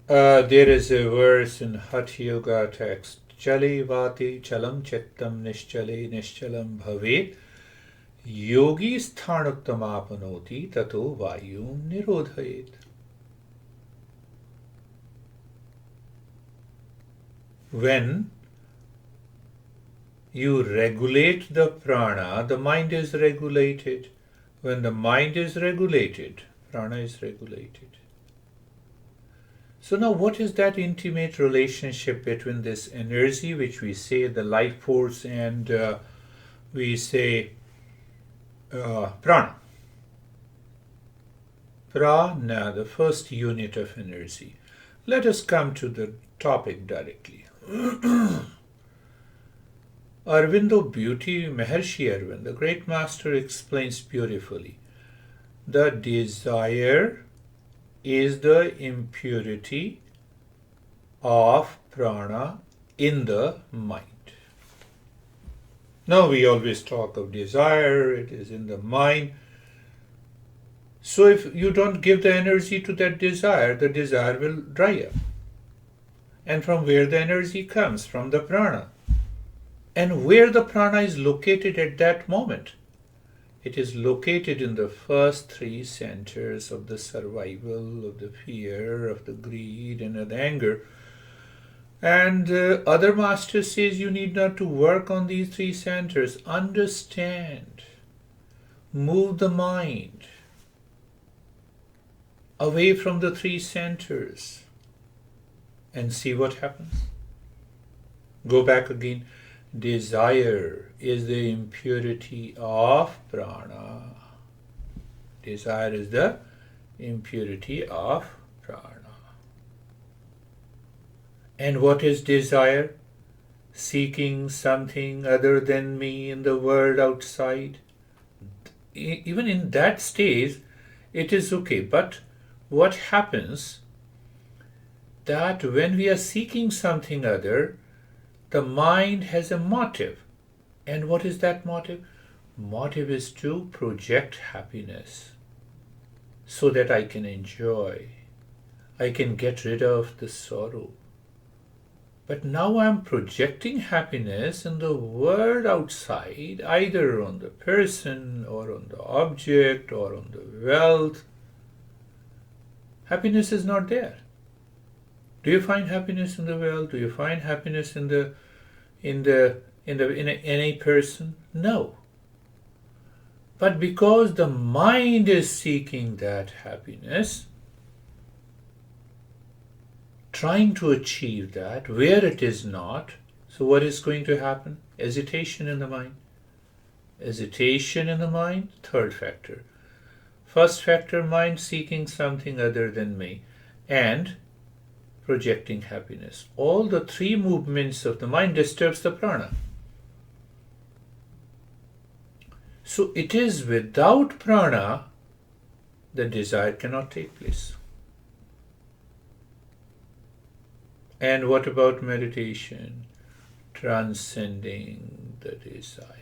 There is a verse in Hatha Yoga text, Chale vati chalam chittam nishchale nishchalam bhavet yogi sthanuttamapannoti tato vayum nirodhayet. When you regulate the prana, the mind is regulated. When the mind is regulated, prana is regulated. So now what is that intimate relationship between this energy, which we say the life force, and we say prana? Prana, the first unit of energy. Let us come to the topic directly. Aurobindo Beauty, Maharshi Aurobindo, the great master, explains beautifully. The desire is the impurity of prana in the mind. Now we always talk of desire, it is in the mind. So if you don't give the energy to that desire, the desire will dry up. And from where the energy comes? From the prana. And where the prana is located at that moment? It is located in the first three centers of the survival, of the fear, of the greed, and of the anger. And other master says you need not to work on these three centers. Understand. Move the mind away from the three centers and see what happens. Go back again. Desire is the impurity of prana. Desire is the impurity of prana. And what is desire? Seeking something other than me in the world outside. Even in that stage, it is okay. But what happens that when we are seeking something other, the mind has a motive. And what is that motive? Motive is to project happiness so that I can enjoy. I can get rid of the sorrow. But now I'm projecting happiness in the world outside, either on the person or on the object or on the wealth. Happiness is not there. Do you find happiness in the world? Do you find happiness in any person? No. But because the mind is seeking that happiness, trying to achieve that where it is not, so what is going to happen? Hesitation in the mind. Hesitation in the mind, third factor. First factor, mind seeking something other than me, and projecting happiness. All the three movements of the mind disturbs the prana. So it is without prana the desire cannot take place. And what about meditation? Transcending the desire.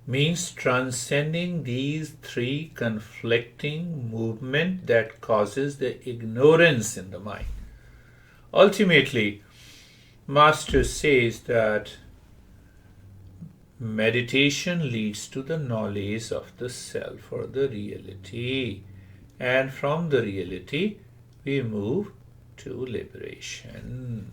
Means transcending these three conflicting movements that causes the ignorance in the mind. Ultimately, Master says that meditation leads to the knowledge of the self or the reality, and from the reality we move to liberation.